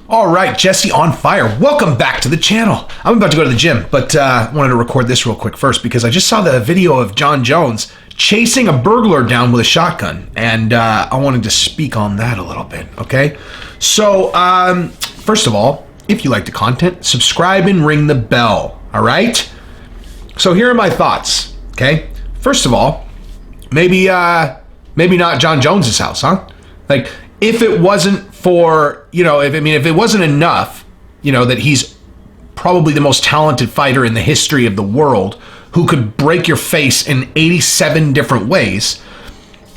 All right, Jesse on fire. Welcome back to the channel. I'm about to go to the gym, but wanted to record this real quick first because I just saw the video of Jon Jones chasing a burglar down with a shotgun, and I wanted to speak on that a little bit, okay? So, first of all, if you like the content, subscribe and ring the bell, all right? So here are my thoughts, okay? First of all, maybe not Jon Jones's house, huh? Like, if it wasn't for, if it wasn't enough, that he's probably the most talented fighter in the history of the world who could break your face in 87 different ways,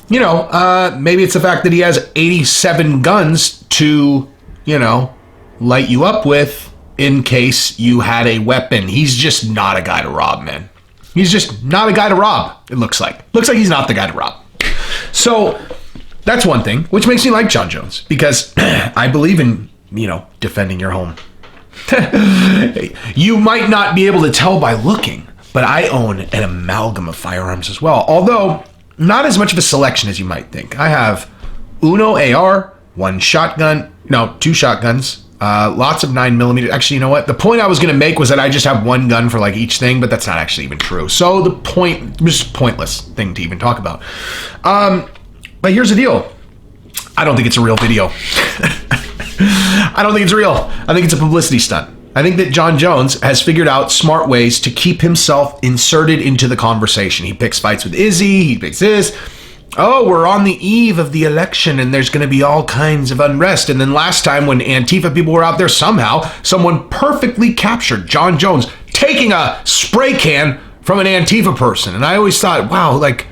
maybe it's the fact that he has 87 guns to, light you up with in case you had a weapon. He's just not a guy to rob, man. He's just not a guy to rob, it looks like. Looks like he's not the guy to rob. So that's one thing, which makes me like Jon Jones, because I believe in, defending your home. You might not be able to tell by looking, but I own an amalgam of firearms as well. Although, not as much of a selection as you might think. I have Uno AR, two shotguns, lots of 9mm. Actually, you know what? The point I was going to make was that I just have one gun for like each thing, but that's not actually even true. So the point, just pointless thing to even talk about. But here's the deal. I don't think it's a real video. I don't think it's real. I think it's a publicity stunt. I think that Jon Jones has figured out smart ways to keep himself inserted into the conversation. He picks fights with Izzy. He picks this. Oh, we're on the eve of the election and there's going to be all kinds of unrest. And then last time when Antifa people were out there, somehow someone perfectly captured Jon Jones taking a spray can from an Antifa person. And I always thought, wow, like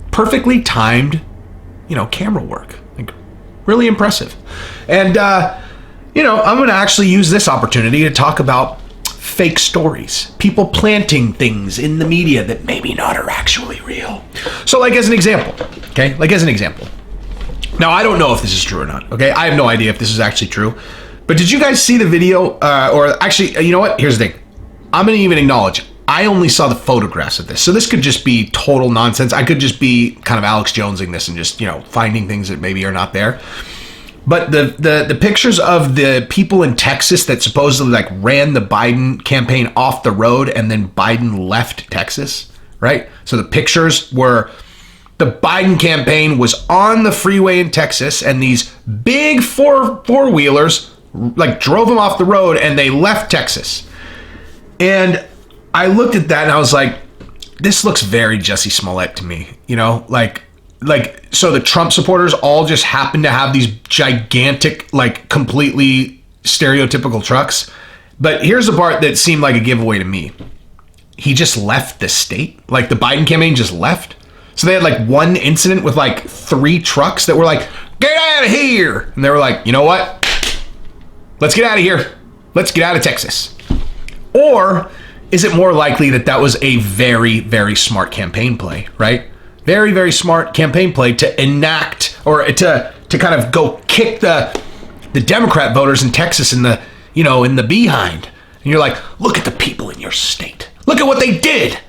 perfectly timed, camera work. Like really impressive. And, I'm going to actually use this opportunity to talk about fake stories, people planting things in the media that maybe not are actually real. So like as an example, okay? Now, I don't know if this is true or not, okay? I have no idea if this is actually true. But did you guys see the video? Or actually, you know what? Here's the thing. I'm going to even acknowledge, I only saw the photographs of this. So this could just be total nonsense. I could just be kind of Alex Jonesing this and just, finding things that maybe are not there. But the pictures of the people in Texas that supposedly ran the Biden campaign off the road and then Biden left Texas, right? So the pictures were the Biden campaign was on the freeway in Texas and these big four-wheelers drove them off the road and they left Texas. And I looked at that and I was like, this looks very Jussie Smollett to me, so the Trump supporters all just happen to have these gigantic, completely stereotypical trucks. But here's the part that seemed like a giveaway to me. He just left the state. The Biden campaign just left. So they had one incident with 3 trucks that were get out of here. And they were like, you know what? Let's get out of here. Let's get out of Texas. Or is it more likely that that was a very, very smart campaign play, right? Very, very smart campaign play to enact or to kind of go kick the Democrat voters in Texas in the behind. And you're like, look at the people in your state. Look at what they did.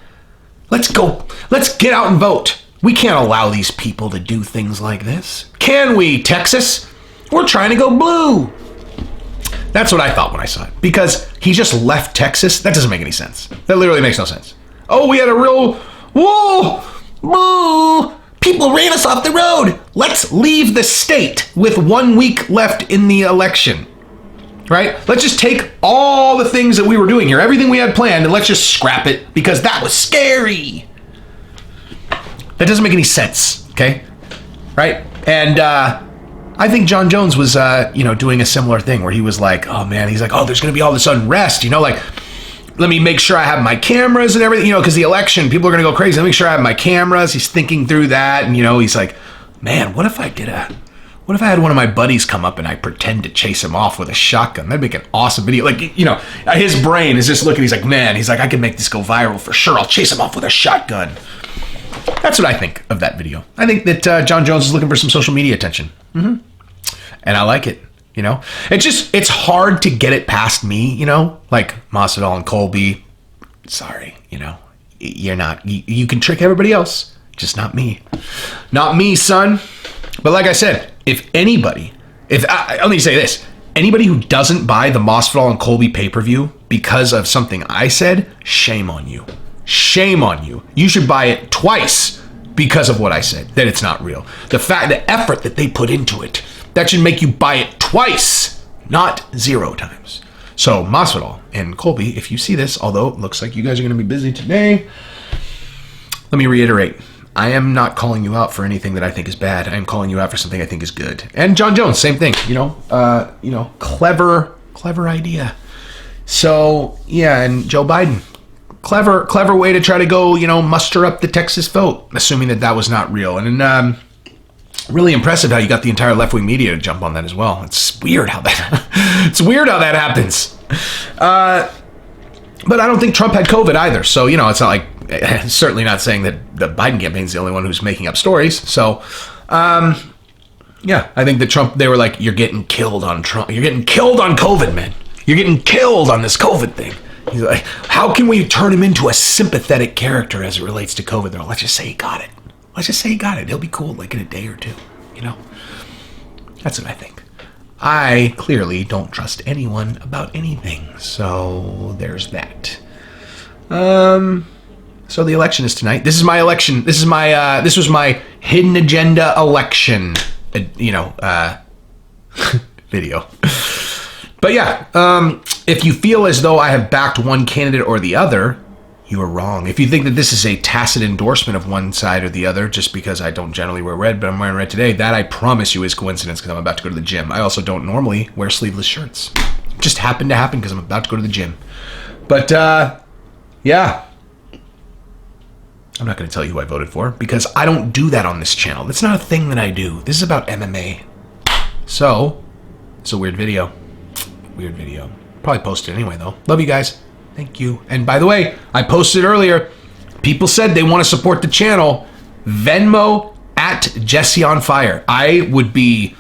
Let's go. Let's get out and vote. We can't allow these people to do things like this. Can we, Texas? We're trying to go blue. That's what I thought when I saw it. Because he just left Texas. That doesn't make any sense. That literally makes no sense. Oh, we had a real... Whoa! Boo! People ran us off the road. Let's leave the state with 1 week left in the election. Right? Let's just take all the things that we were doing here, everything we had planned, and let's just scrap it because that was scary. That doesn't make any sense, okay? Right? And I think Jon Jones was, doing a similar thing where he was like, oh man, he's like, oh, there's going to be all this unrest, let me make sure I have my cameras and everything, because the election, people are going to go crazy. Let me make sure I have my cameras. He's thinking through that. And, he's like, man, what if I had one of my buddies come up and I pretend to chase him off with a shotgun? That'd make an awesome video. His brain is just looking. He's like, man, I can make this go viral for sure. I'll chase him off with a shotgun. That's what I think of that video. I think that Jon Jones is looking for some social media attention. Mm-hmm. And I like it. It's hard to get it past me, like Masvidal and Colby. Sorry, you're not, you can trick everybody else, just not me. Not me, son. But like I said, let me say this. Anybody who doesn't buy the Masvidal and Colby pay-per-view because of something I said, shame on you. Shame on you. You should buy it twice because of what I said, that it's not real. The effort that they put into it, that should make you buy it twice, not 0 times. So Masvidal and Colby, if you see this, although it looks like you guys are going to be busy today, let me reiterate. I am not calling you out for anything that I think is bad. I am calling you out for something I think is good. And John Jones, same thing. Clever idea. So yeah, and Joe Biden, clever way to try to go, muster up the Texas vote, assuming that was not real. And really impressive how you got the entire left-wing media to jump on that as well. It's weird how that happens. But I don't think Trump had COVID either. So it's not like. Certainly not saying that the Biden campaign is the only one who's making up stories. So, yeah, I think that Trump, they were like, you're getting killed on Trump. You're getting killed on COVID, man. You're getting killed on this COVID thing. He's like, how can we turn him into a sympathetic character as it relates to COVID? They're like, let's just say he got it. Let's just say he got it. He'll be cool like in a day or two, That's what I think. I clearly don't trust anyone about anything. So there's that. So the election is tonight. This is my election. This was my hidden agenda election, video. But yeah, if you feel as though I have backed one candidate or the other, you are wrong. If you think that this is a tacit endorsement of one side or the other, just because I don't generally wear red, but I'm wearing red today, that I promise you is coincidence because I'm about to go to the gym. I also don't normally wear sleeveless shirts. It just happened to happen because I'm about to go to the gym. But yeah. I'm not going to tell you who I voted for because I don't do that on this channel. That's not a thing that I do. This is about MMA. So, it's a weird video. Probably post it anyway, though. Love you guys. Thank you. And by the way, I posted earlier, people said they want to support the channel. Venmo at Jesse on Fire. I would be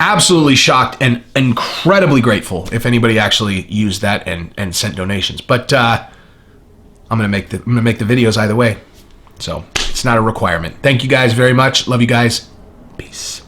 absolutely shocked and incredibly grateful if anybody actually used that and sent donations. But I'm gonna make the videos either way. So it's not a requirement. Thank you guys very much. Love you guys. Peace.